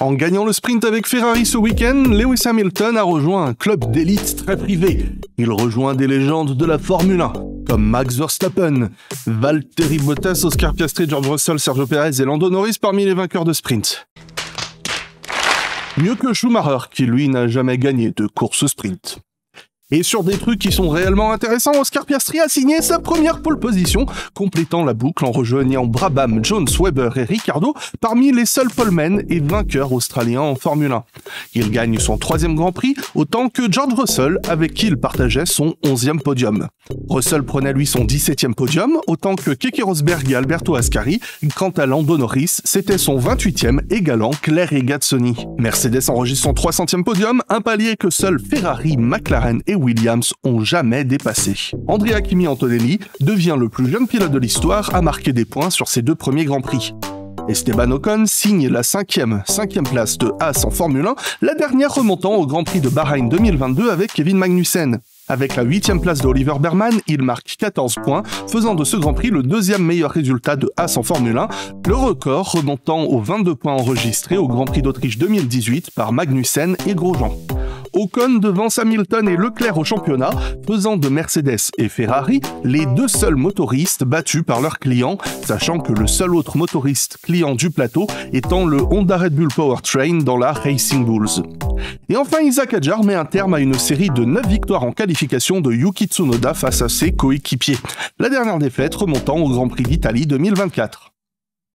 En gagnant le sprint avec Ferrari ce week-end, Lewis Hamilton a rejoint un club d'élite très privé. Il rejoint des légendes de la Formule 1, comme Max Verstappen, Valtteri Bottas, Oscar Piastri, George Russell, Sergio Perez et Lando Norris parmi les vainqueurs de sprint. Mieux que Schumacher, qui lui n'a jamais gagné de course sprint. Et sur des trucs qui sont réellement intéressants, Oscar Piastri a signé sa première pole position, complétant la boucle en rejoignant Brabham, Jones, Webber et Ricciardo parmi les seuls polemen et vainqueurs australiens en Formule 1. Il gagne son 3e Grand Prix, autant que George Russell, avec qui il partageait son 11e podium. Russell prenait lui son 17e podium, autant que Keke Rosberg et Alberto Ascari. Quant à Lando Norris, c'était son 28e, égalant Claire Regazzoni. Mercedes enregistre son 300e podium, un palier que seuls Ferrari, McLaren et Williams ont jamais dépassé. Andrea Kimi Antonelli devient le plus jeune pilote de l'histoire à marquer des points sur ses 2 premiers Grands Prix. Esteban Ocon signe la 5e place de Haas en Formule 1, la dernière remontant au Grand Prix de Bahreïn 2022 avec Kevin Magnussen. Avec la 8e place de Oliver Berman, il marque 14 points, faisant de ce Grand Prix le 2e meilleur résultat de Haas en Formule 1, le record remontant aux 22 points enregistrés au Grand Prix d'Autriche 2018 par Magnussen et Grosjean. Ocon devance Hamilton et Leclerc au championnat, faisant de Mercedes et Ferrari les 2 seuls motoristes battus par leurs clients, sachant que le seul autre motoriste client du plateau étant le Honda Red Bull Powertrain dans la Racing Bulls. Et enfin, Isaac Hadjar met un terme à une série de 9 victoires en qualification de Yuki Tsunoda face à ses coéquipiers, la dernière défaite remontant au Grand Prix d'Italie 2024.